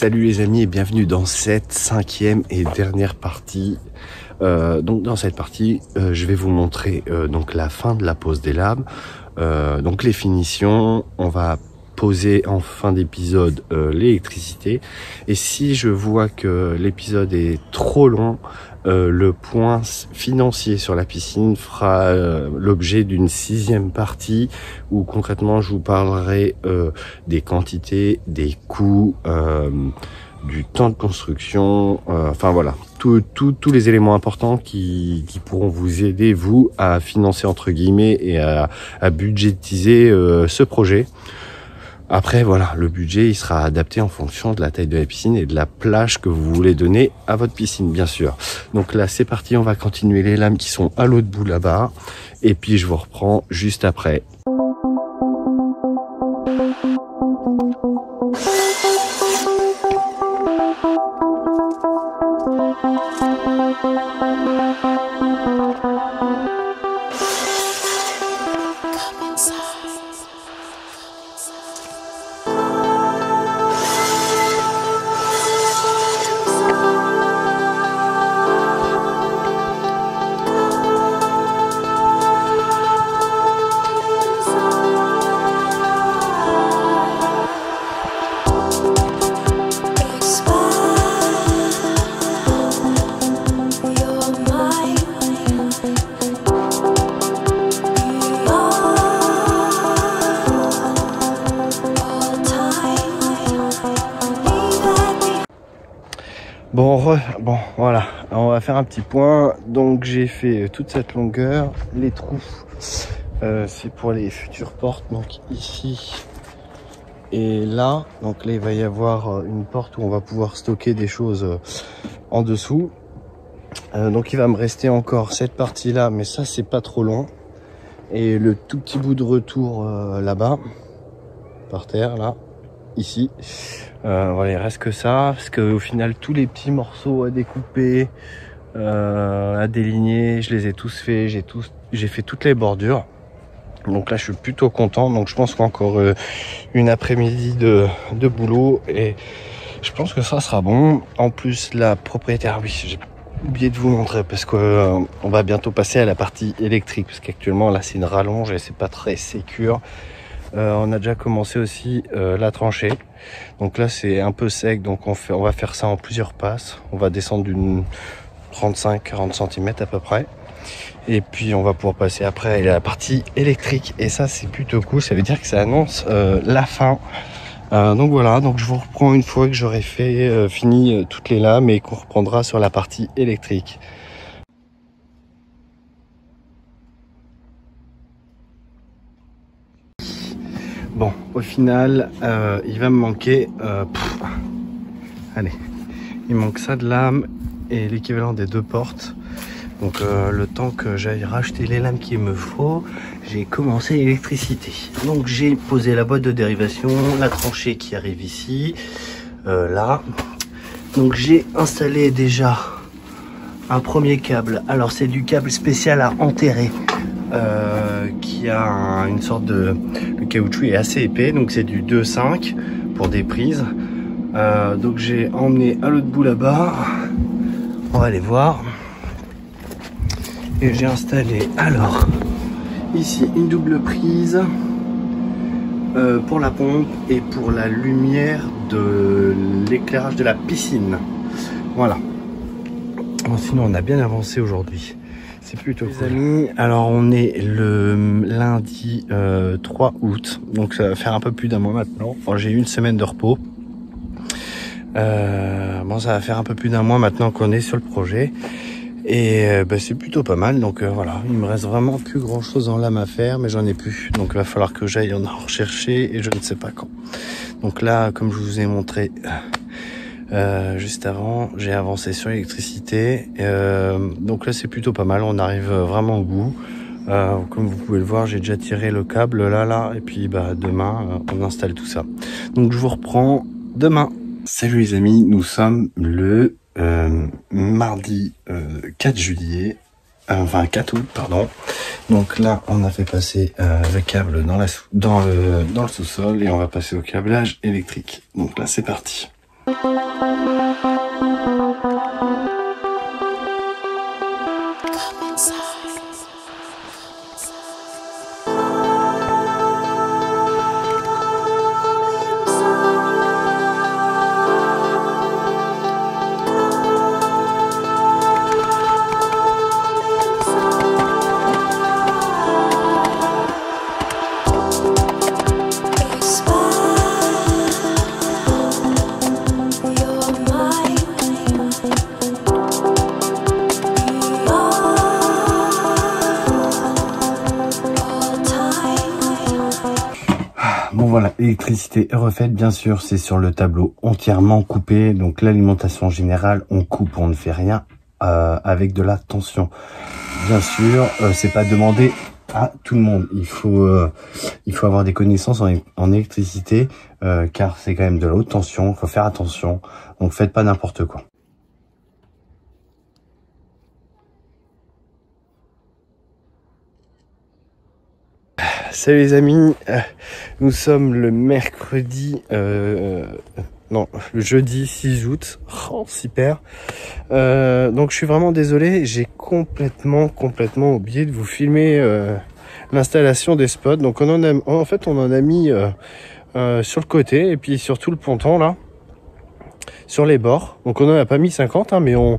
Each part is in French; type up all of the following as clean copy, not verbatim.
Salut les amis et bienvenue dans cette 5e et dernière partie. Donc dans cette partie, je vais vous montrer donc la fin de la pose des lames, donc les finitions. On va poser en fin d'épisode l'électricité. Et si je vois que l'épisode est trop long, le point financier sur la piscine fera l'objet d'une 6e partie où concrètement je vous parlerai des quantités, des coûts, du temps de construction, enfin voilà, tous les éléments importants qui pourront vous aider vous à financer entre guillemets et à budgétiser ce projet. Après voilà, le budget il sera adapté en fonction de la taille de la piscine et de la plage que vous voulez donner à votre piscine bien sûr. Donc là c'est parti, on va continuer les lames qui sont à l'autre bout là-bas et puis je vous reprends juste après. Bon voilà, on va faire un petit point. Donc j'ai fait toute cette longueur, les trous c'est pour les futures portes, donc ici et là. Donc là il va y avoir une porte où on va pouvoir stocker des choses en dessous. Donc il va me rester encore cette partie là, mais ça c'est pas trop long, et le tout petit bout de retour là-bas par terre là. Ici, voilà, il reste que ça, parce qu'au final tous les petits morceaux à découper, à déligner, je les ai tous faits, j'ai fait toutes les bordures. Donc là je suis plutôt content, donc je pense qu'encore une après-midi de boulot et je pense que ça sera bon. En plus la propriétaire, oui j'ai oublié de vous montrer parce que on va bientôt passer à la partie électrique, parce qu'actuellement là c'est une rallonge et c'est pas très sécure. On a déjà commencé aussi la tranchée, donc là c'est un peu sec, donc on va faire ça en plusieurs passes. On va descendre d'une 35-40 cm à peu près, et puis on va pouvoir passer après à la partie électrique, et ça c'est plutôt cool, ça veut dire que ça annonce la fin. Donc voilà, donc je vous reprends une fois que j'aurai fait fini toutes les lames et qu'on reprendra sur la partie électrique. Bon, au final, il va me manquer, allez, il manque ça de lames et l'équivalent des 2 portes. Donc le temps que j'aille racheter les lames qu'il me faut, j'ai commencé l'électricité. Donc j'ai posé la boîte de dérivation, la tranchée qui arrive ici, là. Donc j'ai installé déjà un premier câble. Alors c'est du câble spécial à enterrer. Qui a une sorte de... Le caoutchouc est assez épais, donc c'est du 2,5 pour des prises. Donc j'ai emmené à l'autre bout là-bas. On va aller voir. Et j'ai installé alors ici une double prise pour la pompe et pour la lumière de l'éclairage de la piscine. Voilà. Bon, sinon on a bien avancé aujourd'hui. C'est plutôt cool. Les amis, alors on est le lundi 3 août, donc ça va faire un peu plus d'un mois maintenant. Bon, j'ai eu une semaine de repos. Bon, ça va faire un peu plus d'un mois maintenant qu'on est sur le projet. Et c'est plutôt pas mal, donc voilà, il me reste vraiment plus grand chose en lame à faire, mais j'en ai plus. Donc il va falloir que j'aille en rechercher et je ne sais pas quand. Donc là, comme je vous ai montré juste avant, j'ai avancé sur l'électricité, donc là c'est plutôt pas mal, on arrive vraiment au bout. Comme vous pouvez le voir, j'ai déjà tiré le câble là, et puis demain on installe tout ça. Donc je vous reprends demain. Salut les amis, nous sommes le mardi 4 juillet, enfin 4 août pardon. Donc là on a fait passer le câble dans le sous-sol et on va passer au câblage électrique. Donc là c'est parti. Bon voilà, l'électricité est refaite, bien sûr, c'est sur le tableau entièrement coupé. Donc l'alimentation générale, on coupe, on ne fait rien avec de la tension. Bien sûr, c'est pas demandé à tout le monde. Il faut avoir des connaissances en électricité, car c'est quand même de la haute tension, il faut faire attention. Donc faites pas n'importe quoi. Salut les amis, nous sommes le mercredi, non, le jeudi 6 août, oh, super. Donc je suis vraiment désolé, j'ai complètement oublié de vous filmer l'installation des spots. Donc on en a mis sur le côté et puis sur tout le ponton là, sur les bords. Donc on en a pas mis 50, hein, mais on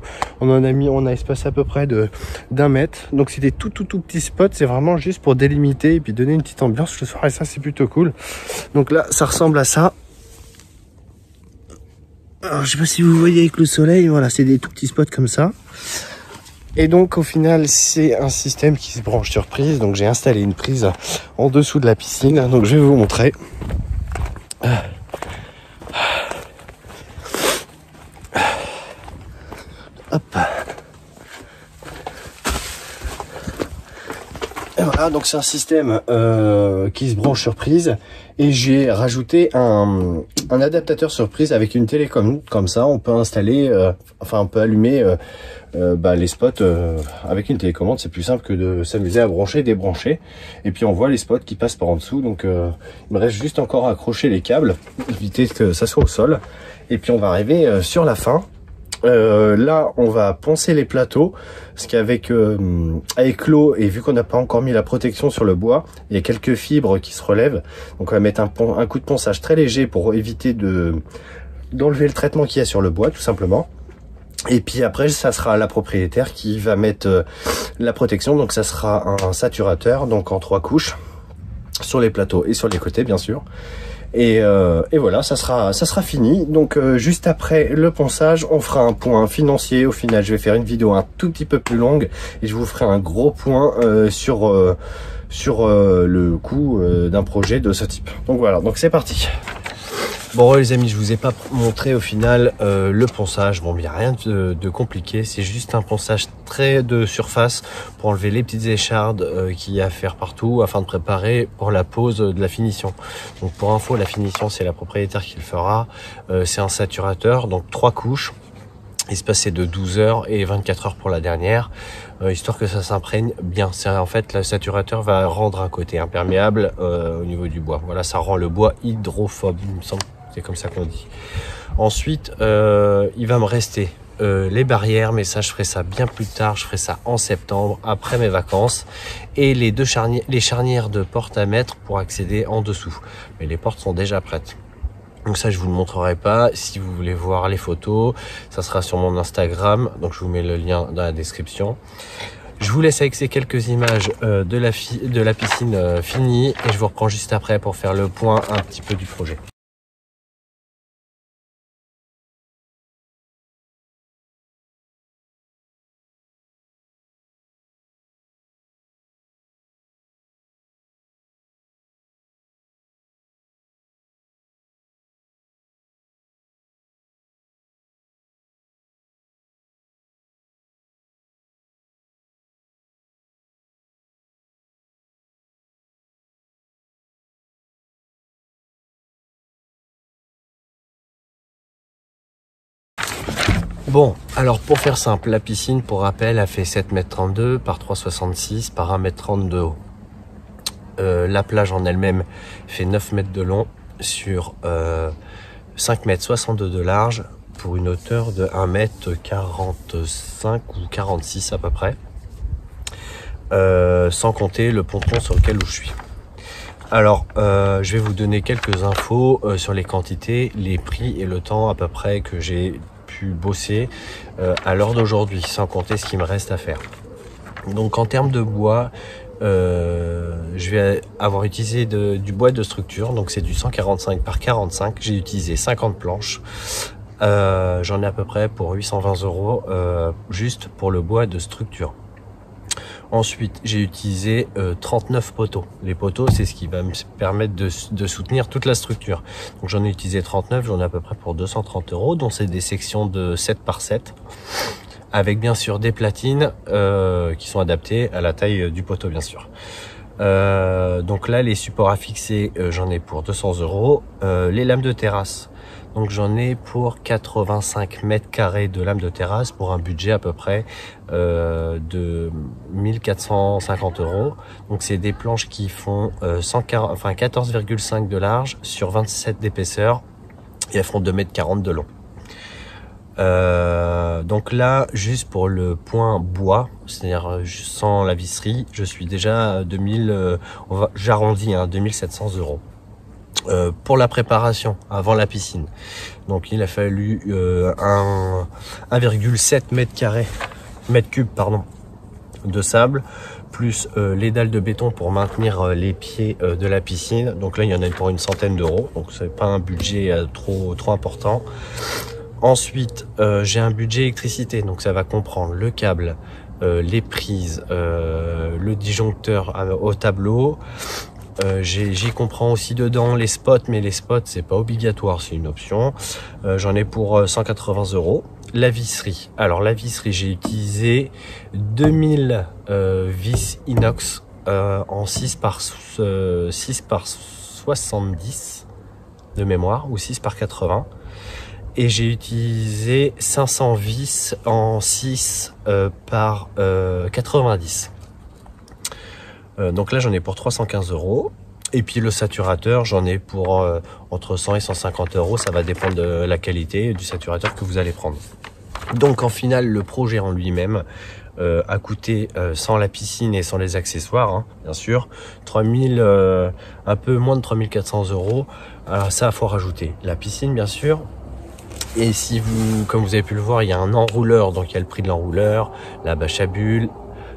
a espacé à peu près d'1 mètre. Donc c'est des tout petits spots, c'est vraiment juste pour délimiter et puis donner une petite ambiance le soir, et ça c'est plutôt cool. Donc là ça ressemble à ça. Alors je sais pas si vous voyez avec le soleil, voilà, c'est des tout petits spots comme ça. Et donc au final c'est un système qui se branche sur prise. Donc j'ai installé une prise en dessous de la piscine, donc je vais vous montrer. Hop. Et voilà, donc c'est un système qui se branche sur prise, et j'ai rajouté un adaptateur sur prise avec une télécommande. Comme ça on peut installer, on peut allumer les spots avec une télécommande. C'est plus simple que de s'amuser à brancher, débrancher, et puis on voit les spots qui passent par en dessous. Donc il me reste juste encore à accrocher les câbles, éviter que ça soit au sol, et puis on va arriver sur la fin. Là on va poncer les plateaux, parce qu'avec avec l'eau, et vu qu'on n'a pas encore mis la protection sur le bois, il y a quelques fibres qui se relèvent. Donc on va mettre un coup de ponçage très léger pour éviter d'enlever le traitement qu'il y a sur le bois, tout simplement. Et puis après ça sera la propriétaire qui va mettre la protection. Donc ça sera un saturateur, donc en 3 couches sur les plateaux et sur les côtés bien sûr. Et voilà, ça sera fini. Donc juste après le ponçage, on fera un point financier. Au final, je vais faire une vidéo un tout petit peu plus longue et je vous ferai un gros point sur le coût d'un projet de ce type. Donc voilà, donc c'est parti. Bon les amis, je vous ai pas montré au final le ponçage. Bon, il n'y a rien de compliqué, c'est juste un ponçage très de surface pour enlever les petites échardes qu'il y a à faire partout, afin de préparer pour la pose de la finition. Donc pour info, la finition c'est la propriétaire qui le fera. C'est un saturateur, donc 3 couches, espacées de 12 heures et 24 heures pour la dernière, histoire que ça s'imprègne bien. En fait, le saturateur va rendre un côté imperméable au niveau du bois. Voilà, ça rend le bois hydrophobe, il me semble. C'est comme ça qu'on dit. Ensuite, il va me rester les barrières, mais ça je ferai ça bien plus tard. Je ferai ça en septembre, après mes vacances, et les charnières de porte à mettre pour accéder en dessous. Mais les portes sont déjà prêtes. Donc ça je vous le montrerai pas. Si vous voulez voir les photos, ça sera sur mon Instagram. Donc je vous mets le lien dans la description. Je vous laisse avec ces quelques images de la piscine finie, et je vous reprends juste après pour faire le point un petit peu du projet. Bon, alors pour faire simple, la piscine, pour rappel, a fait 7,32 m par 3,66 par 1,30 m de haut. La plage en elle-même fait 9 mètres de long sur 5,62 m de large pour une hauteur de 1,45 m ou 46 à peu près, sans compter le ponton sur lequel je suis. Alors, je vais vous donner quelques infos sur les quantités, les prix et le temps à peu près que j'ai pu bosser à l'heure d'aujourd'hui, sans compter ce qui me reste à faire. Donc en termes de bois, je vais avoir utilisé du bois de structure, donc c'est du 145 par 45. J'ai utilisé 50 planches. J'en ai à peu près pour 820 € juste pour le bois de structure. Ensuite, j'ai utilisé 39 poteaux. Les poteaux, c'est ce qui va me permettre de soutenir toute la structure. Donc j'en ai utilisé 39, j'en ai à peu près pour 230 €, dont c'est des sections de 7 par 7. Avec bien sûr des platines qui sont adaptées à la taille du poteau bien sûr. Donc là les supports à fixer, j'en ai pour 200 €. Les lames de terrasse, donc j'en ai pour 85 mètres carrés de lames de terrasse pour un budget à peu près de 1450 €. Donc c'est des planches qui font 14,5 de large sur 27 d'épaisseur et elles font 2,40 m de long. Donc là, juste pour le point bois, c'est-à-dire sans la visserie, je suis déjà à 2000, j'arrondis, 2700 €. Pour la préparation avant la piscine, donc il a fallu 1,7 mètre cube de sable, plus les dalles de béton pour maintenir les pieds de la piscine. Donc là, il y en a pour une centaine d'euros, donc c'est pas un budget trop important. Ensuite, j'ai un budget électricité, donc ça va comprendre le câble, les prises, le disjoncteur au tableau. J'y comprends aussi dedans les spots, mais les spots c'est pas obligatoire, c'est une option. J'en ai pour 180 €. La visserie. Alors la visserie, j'ai utilisé 2000 vis inox en 6 par 70 de mémoire, ou 6 par 80. Et j'ai utilisé 500 vis en 6 par 90. Donc là j'en ai pour 315 €. Et puis le saturateur, j'en ai pour entre 100 et 150 €. Ça va dépendre de la qualité du saturateur que vous allez prendre. Donc en final, le projet en lui-même a coûté, sans la piscine et sans les accessoires, bien sûr, 3000, un peu moins de 3400 €. Alors ça, il faut rajouter la piscine bien sûr. Et si vous, comme vous avez pu le voir, il y a un enrouleur, donc il y a le prix de l'enrouleur, la bâche à bulles.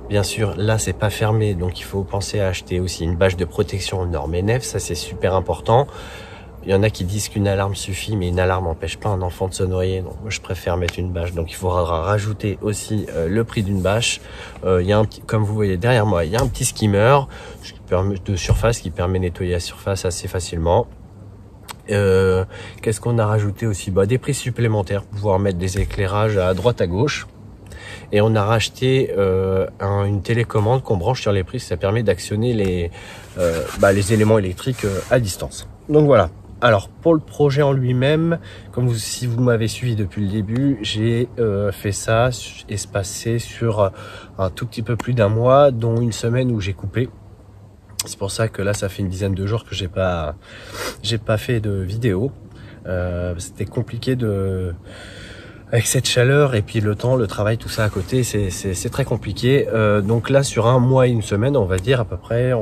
Bien sûr, là c'est pas fermé, donc il faut penser à acheter aussi une bâche de protection norme NF, ça c'est super important. Il y en a qui disent qu'une alarme suffit, mais une alarme n'empêche pas un enfant de se noyer, donc moi je préfère mettre une bâche. Donc il faudra rajouter aussi le prix d'une bâche. Il y a un petit, comme vous voyez derrière moi, il y a un petit skimmer de surface qui permet de nettoyer la surface assez facilement. Qu'est-ce qu'on a rajouté aussi? Des prises supplémentaires pour pouvoir mettre des éclairages à droite à gauche. Et on a racheté une télécommande qu'on branche sur les prises, ça permet d'actionner les éléments électriques à distance. Donc voilà. Alors pour le projet en lui-même, si vous m'avez suivi depuis le début, j'ai fait ça espacé sur un tout petit peu plus d'un mois, dont une semaine où j'ai coupé. C'est pour ça que là, ça fait une dizaine de jours que j'ai pas fait de vidéo. C'était compliqué avec cette chaleur et puis le temps, le travail, tout ça à côté, c'est très compliqué. Donc là, sur un mois et une semaine, on va dire à peu près,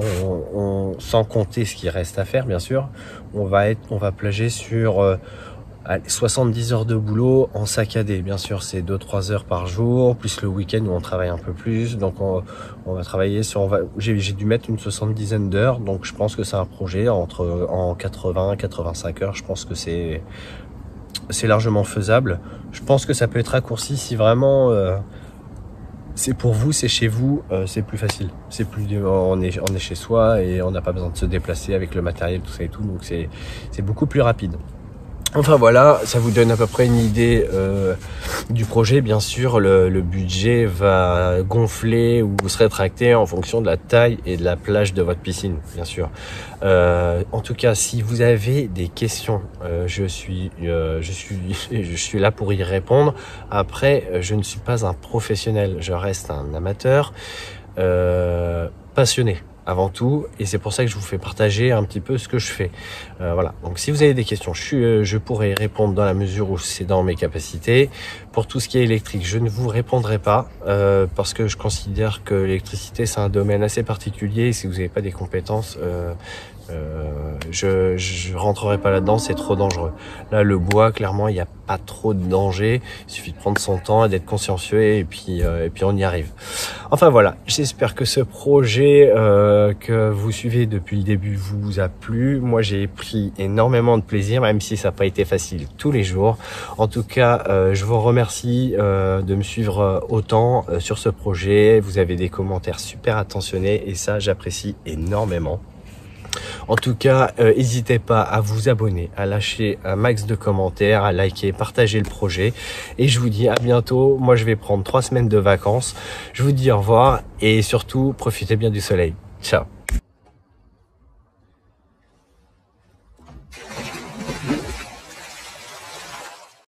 sans compter ce qui reste à faire, bien sûr, on va plager sur 70 heures de boulot en saccadé. Bien sûr, c'est 2-3 heures par jour, plus le week-end où on travaille un peu plus. Donc on va travailler j'ai dû mettre une 70aine d'heures. Donc je pense que c'est un projet en 80-85 heures. Je pense que c'est largement faisable. Je pense que ça peut être raccourci si vraiment c'est pour vous, c'est chez vous, c'est plus facile. On est chez soi et on n'a pas besoin de se déplacer avec le matériel, tout ça et tout. Donc c'est beaucoup plus rapide. Enfin voilà, ça vous donne à peu près une idée du projet. Bien sûr, le budget va gonfler ou se rétracter en fonction de la taille et de la plage de votre piscine, bien sûr. En tout cas, si vous avez des questions, je suis là pour y répondre. Après, je ne suis pas un professionnel, je reste un amateur passionné. avant tout, et c'est pour ça que je vous fais partager un petit peu ce que je fais. Voilà, donc si vous avez des questions, je pourrai y répondre dans la mesure où c'est dans mes capacités. Pour tout ce qui est électrique, je ne vous répondrai pas parce que je considère que l'électricité c'est un domaine assez particulier, et si vous n'avez pas des compétences, je rentrerai pas là-dedans, c'est trop dangereux. Là, le bois, clairement, il n'y a pas trop de danger. Il suffit de prendre son temps et d'être consciencieux, et puis on y arrive. Enfin voilà, j'espère que ce projet que vous suivez depuis le début vous a plu. Moi, j'ai pris énormément de plaisir, même si ça n'a pas été facile tous les jours. En tout cas, je vous remercie de me suivre autant sur ce projet. Vous avez des commentaires super attentionnés et ça, j'apprécie énormément. En tout cas, n'hésitez pas à vous abonner, à lâcher un max de commentaires, à liker, partager le projet. Et je vous dis à bientôt. Moi, je vais prendre 3 semaines de vacances. Je vous dis au revoir et surtout, profitez bien du soleil. Ciao.